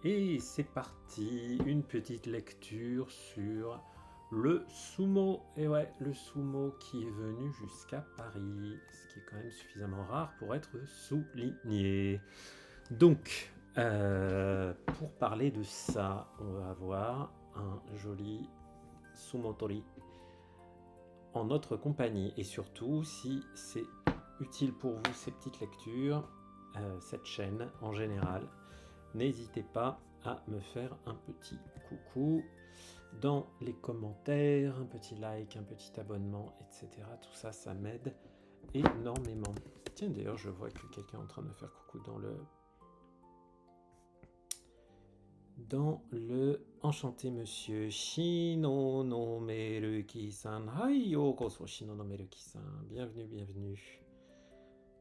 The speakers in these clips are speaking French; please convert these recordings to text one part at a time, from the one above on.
Et c'est parti, une petite lecture sur le sumo. Et ouais, le sumo qui est venu jusqu'à Paris, ce qui est quand même suffisamment rare pour être souligné. Donc, pour parler de ça, on va avoir un joli sumotori en notre compagnie. Et surtout, si c'est utile pour vous ces petites lectures, cette chaîne en général, n'hésitez pas à me faire un petit coucou dans les commentaires, un petit like, un petit abonnement, etc. Tout ça, ça m'aide énormément. Tiens, d'ailleurs, je vois que quelqu'un est en train de me faire coucou dans le enchanté monsieur Shino no Meruki-san. Hai yokoso Shino no Meruki-san. Bienvenue, bienvenue.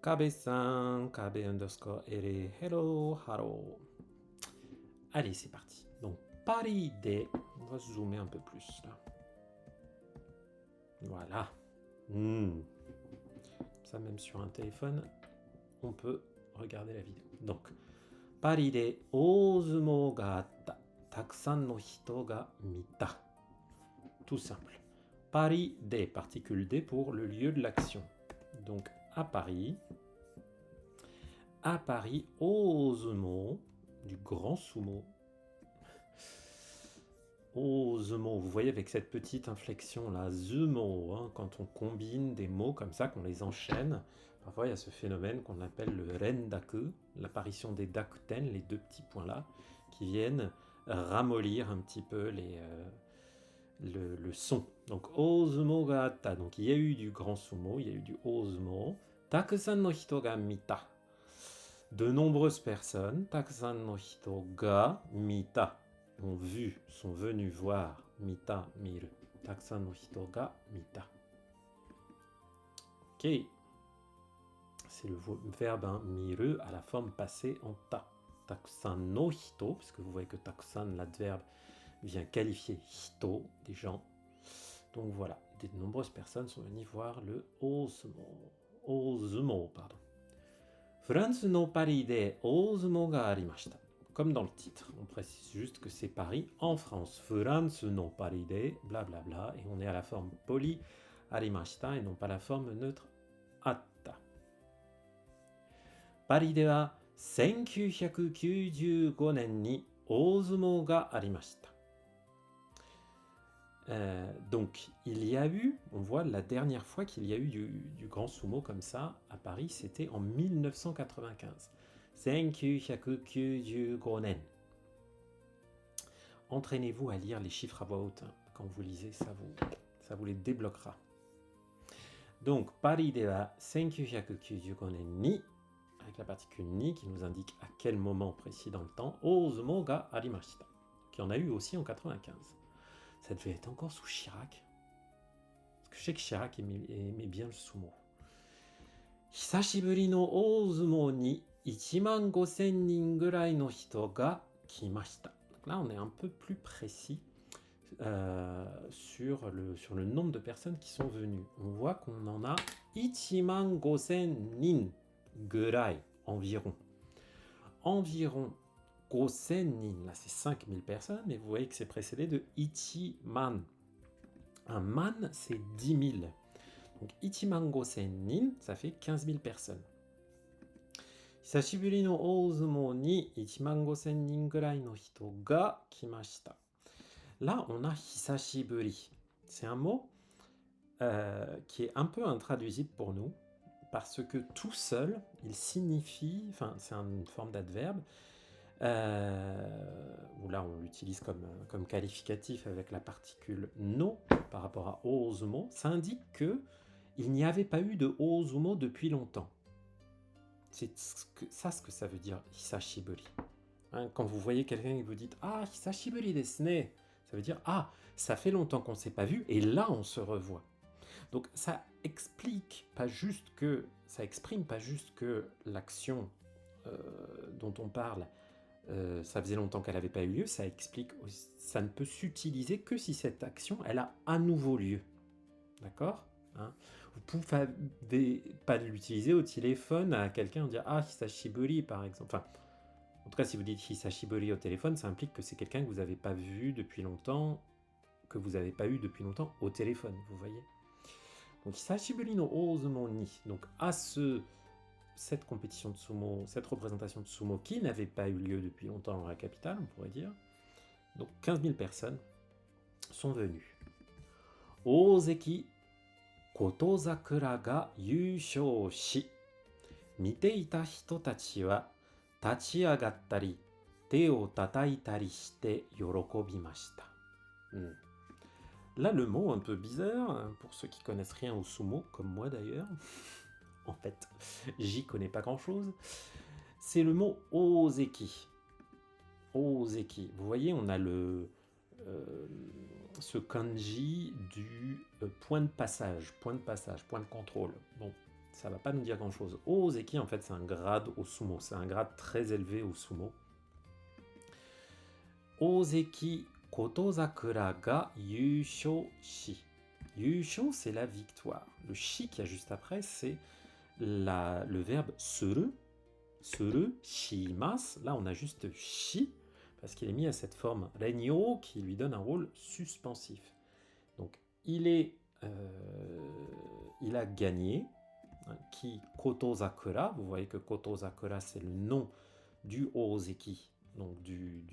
Kabe-san, Kabe underscore ere. Hello, hello. Allez, c'est parti. Donc, Paris Day. On va zoomer un peu plus là. Voilà. Ça, même sur un téléphone, on peut regarder la vidéo. Donc, Paris de ozumo ga atta. Takusan no hito ga mita. Tout simple. Paris de, particule D pour le lieu de l'action. Donc, à Paris, ozumo, du grand sumo. Ozumo, vous voyez avec cette petite inflexion là, zumo, hein, quand on combine des mots comme ça, qu'on les enchaîne, parfois il y a ce phénomène qu'on appelle le rendaku, l'apparition des dakuten, les deux petits points là, qui viennent ramollir un petit peu le son. Donc ozumo ga atta, donc il y a eu du grand sumo, il y a eu du ozumo, takusan no hito ga mita, de nombreuses personnes, takusan no hito ga mita, ont vu, sont venus voir, mita, miru. Takusan no hito ga mita. Ok. C'est le verbe hein, miru à la forme passée en ta. Takusan no hito, parce que vous voyez que takusan, l'adverbe, vient qualifier hito, des gens. Donc voilà, de nombreuses personnes sont venues voir le ozumo. Ozumo, pardon. Furansu no Paris de ozumo ga arimashita. Comme dans le titre, on précise juste que c'est Paris en France. Furansu no Paris de, blablabla, et on est à la forme polie, arimashita, et non pas la forme neutre, atta. Paris de wa 1995年に大相撲がありました。Donc, il y a eu, on voit la dernière fois qu'il y a eu du grand sumo comme ça à Paris, c'était en 1995. 1995年. Entraînez-vous à lire les chiffres à voix haute. Hein. Quand vous lisez, ça vous les débloquera. Donc, Paris de wa 1995年に, avec la particule ni qui nous indique à quel moment précis dans le temps, ozumo ga arimashita, qui en a eu aussi en 95. Ça devait être encore sous Chirac. Parce que je sais que Chirac aimait bien le sumo. Hisashiburi no ozumo ni 15000 nin gurai no hito ga kimashita. Donc là, on est un peu plus précis sur le nombre de personnes qui sont venues. On voit qu'on en a 15000 nin gurai, environ. Environ 5000 nin, là c'est 5000 personnes, mais vous voyez que c'est précédé de ichiman. Un man, c'est 10 000. Donc ichiman 5000 nin, ça fait 15 000 personnes. Hisashiburi no ozumo ni 15000 nin gurai no hito ga kimashita. Là, on a hisashiburi. C'est un mot qui est un peu intraduisible pour nous, parce que tout seul, il signifie, enfin c'est une forme d'adverbe, où là on l'utilise comme qualificatif avec la particule no par rapport à ozumo, ça indique que il n'y avait pas eu de ozumo depuis longtemps. C'est ce que ça veut dire hisashiburi. Hein, quand vous voyez quelqu'un et vous dites ah hisashiburi desu ne, ça veut dire ah ça fait longtemps qu'on ne s'est pas vu et là on se revoit. Donc ça exprime pas juste que l'action dont on parle ça faisait longtemps qu'elle n'avait pas eu lieu, ça explique aussi, ça ne peut s'utiliser que si cette action elle a à nouveau lieu. D'accord hein. Vous pouvez pas l'utiliser au téléphone à quelqu'un dire ah hisashiburi par exemple. Enfin, En tout cas, si vous dites hisashiburi au téléphone, ça implique que c'est quelqu'un que vous n'avez pas vu depuis longtemps, que vous n'avez pas eu depuis longtemps au téléphone, vous voyez. Donc hisashiburi no ozumo ni, donc à cette compétition de sumo, cette représentation de sumo qui n'avait pas eu lieu depuis longtemps dans la capitale, on pourrait dire. Donc 15 000 personnes sont venues. Ozeki Kotozakura ga yūshō shi, mite ita hito tachi wa tachiagattari, te o tataitari shite yorokobimashita. Là, le mot un peu bizarre, pour ceux qui connaissent rien au sumo, comme moi d'ailleurs, en fait, j'y connais pas grand-chose, c'est le mot ozeki. Ozeki. Vous voyez, on a ce kanji du point de passage, point de contrôle. Bon, ça va pas nous dire grand-chose. Ozeki, en fait, c'est un grade au sumo. C'est un grade très élevé au sumo. Ozeki Kotozakura ga yūshō shi. Yūshō, c'est la victoire. Le shi qu'il y a juste après, c'est le verbe suru. Suru, shimasu. Là, on a juste shi, parce qu'il est mis à cette forme renyo qui lui donne un rôle suspensif. Donc, il a gagné. Ki Kotozakura, vous voyez que Kotozakura, c'est le nom du ozeki, donc du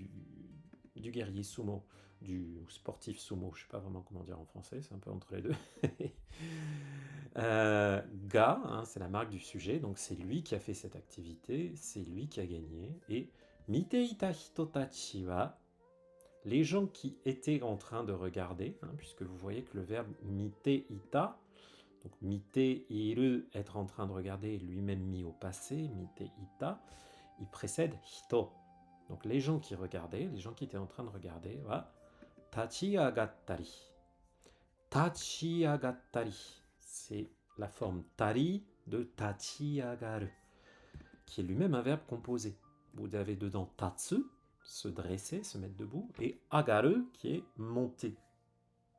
guerrier sumo, du sportif sumo, je ne sais pas vraiment comment dire en français, c'est un peu entre les deux. Ga, c'est la marque du sujet, donc c'est lui qui a fait cette activité, c'est lui qui a gagné. Et mite ita hitotachi wa, les gens qui étaient en train de regarder, puisque vous voyez que le verbe mite ita, donc mite iru, être en train de regarder, lui-même mis au passé, mite ita, il précède hito. Donc les gens qui regardaient, les gens qui étaient en train de regarder, wa tachiagattari. Tachiagattari, c'est la forme tari de tachiagaru, qui est lui-même un verbe composé. Vous avez dedans tatsu, se dresser, se mettre debout, et agaru, qui est monter.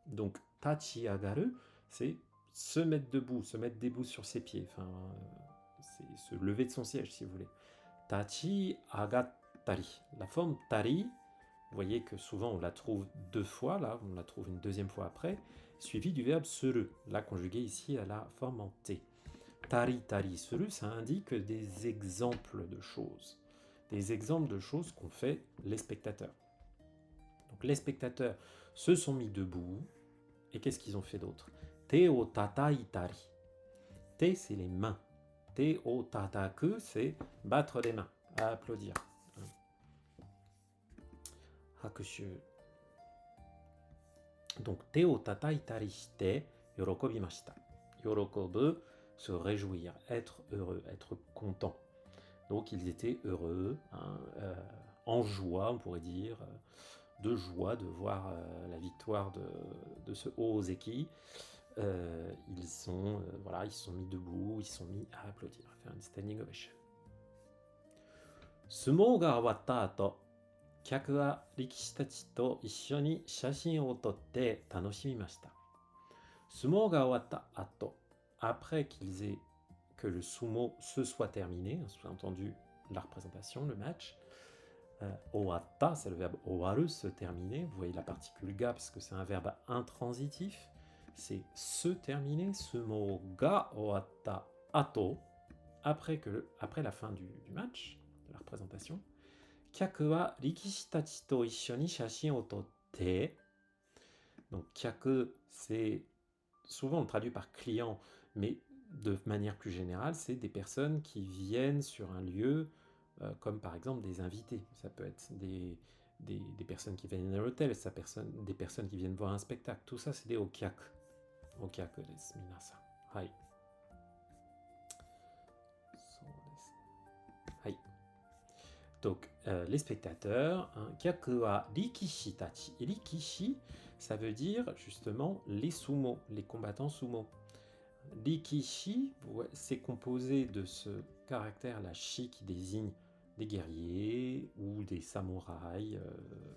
Donc tachiagaru, c'est se mettre debout sur ses pieds, enfin, c'est se lever de son siège, si vous voulez. Tachiagattari. La forme tari, vous voyez que souvent on la trouve deux fois, là, on la trouve une deuxième fois après, suivi du verbe suru, là conjugué ici à la forme en T. Tari, tari, suru, ça indique des exemples de choses. Des exemples de choses qu'ont fait les spectateurs. Donc les spectateurs se sont mis debout, et qu'est-ce qu'ils ont fait d'autre? Te o tataitari. Te, c'est les mains. Te o tataku, c'est battre les mains, applaudir. Hakushu. Donc, te o tataitari shite yorokobimashita. Yorokobu, se réjouir, être heureux, être content. Donc, ils étaient heureux, en joie, on pourrait dire, de joie de voir la victoire de ce ozeki. Ils se sont mis debout, ils se sont mis à applaudir, à faire une standing ovation. Sumo ga owatta ato, kyaku wa rikishi tachi to issho ni shashin o totte tanoshimimashita. Sumo ga owatta ato, après que le sumo se soit terminé, sous-entendu la représentation, le match. Owatta, c'est le verbe owaru, se terminer. Vous voyez la particule ga parce que c'est un verbe intransitif. C'est se terminer. Sumo ga owatta ato, après la fin du match, de la représentation. Kyaku wa rikishi tachi to issho ni shashin o totte. Donc kyaku, c'est souvent on traduit par client, mais de manière plus générale, c'est des personnes qui viennent sur un lieu, comme par exemple des invités. Ça peut être des personnes qui viennent à l'hôtel, des personnes qui viennent voir un spectacle. Tout ça, c'est des okyaku. Okyaku desu, minasan. Hai. Hai. Donc, les spectateurs, kyaku wa rikishi tachi. Rikishi, ça veut dire justement les sumo, les combattants sumo. Rikishi, c'est composé de ce caractère, la shi, qui désigne des guerriers ou des samouraïs,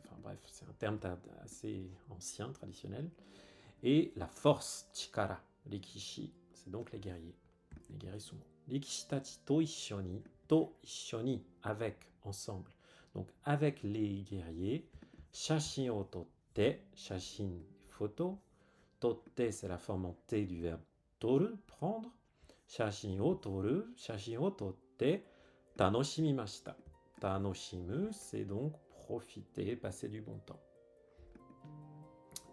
enfin bref, c'est un terme assez ancien, traditionnel. Et la force, chikara, rikishi, c'est donc les guerriers sumo. Rikishi tachi to ishoni, avec, ensemble. Donc avec les guerriers, shashin o totte, shashin, photo, totte c'est la forme en T du verbe toru, prendre, shashin o toru, shashin o totte, tanoshimimashita. Tanoshimu, c'est donc profiter, passer du bon temps.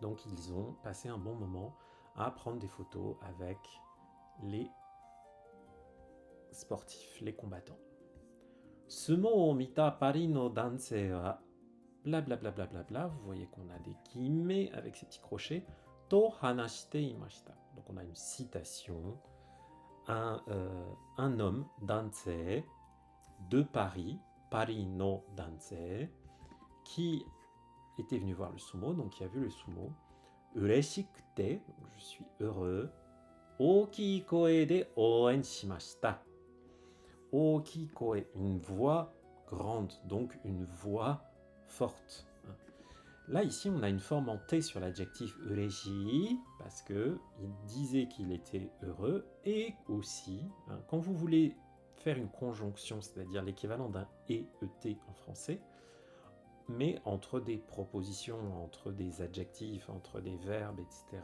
Donc ils ont passé un bon moment à prendre des photos avec les sportifs, les combattants. Sumo o mita pari no dansei wa blablabla, bla bla bla, vous voyez qu'on a des guillemets avec ces petits crochets, to hanashite imashita. Donc on a une citation, un homme, dansei, de Paris, Pari no dansei, qui était venu voir le sumo, donc qui a vu le sumo, ureshikute, donc je suis heureux, ookii koe de ouen shimashita. Ookii koe, une voix grande, donc une voix forte. Là, ici, on a une forme en T sur l'adjectif ureshi, parce que il disait qu'il était heureux, et aussi, quand vous voulez faire une conjonction, c'est-à-dire l'équivalent d'un et en français, mais entre des propositions, entre des adjectifs, entre des verbes, etc.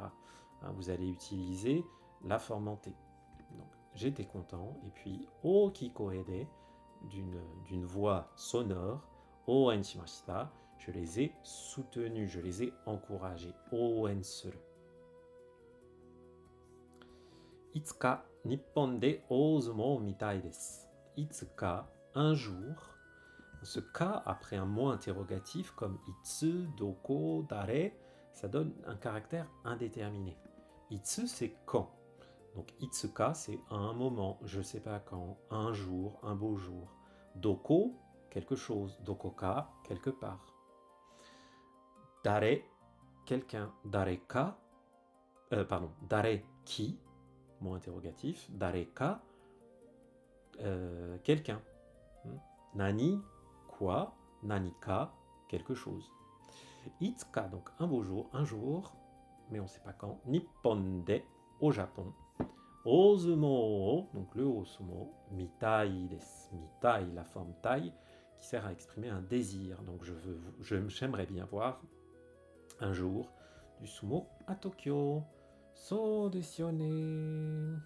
Vous allez utiliser la forme en T. Donc, j'étais content, et puis oki koede, d'une voix sonore, ouen shimashita, je les ai soutenus, je les ai encouragés. Ouen suru. Itsuka Nippon de ozumo mitai desu. Itsuka, un jour. Ce ka après un mot interrogatif comme itsu, doko, dare, ça donne un caractère indéterminé. Itsu, c'est quand. Donc itsuka, c'est à un moment, je ne sais pas quand, un jour, un beau jour. Doko, quelque chose. Dokoka, quelque part. Dare, quelqu'un. Dareka, dare qui, mot interrogatif. Dareka, quelqu'un. Nani, quoi. Nanika, quelque chose. Itsuka, donc un beau jour, mais on ne sait pas quand. Nippon de, au Japon. Ozumo, donc le osumo, mitai desu. Mitai, la forme tai, qui sert à exprimer un désir. Donc j'aimerais bien voir un jour du sumo à Tokyo. So desu yo ne.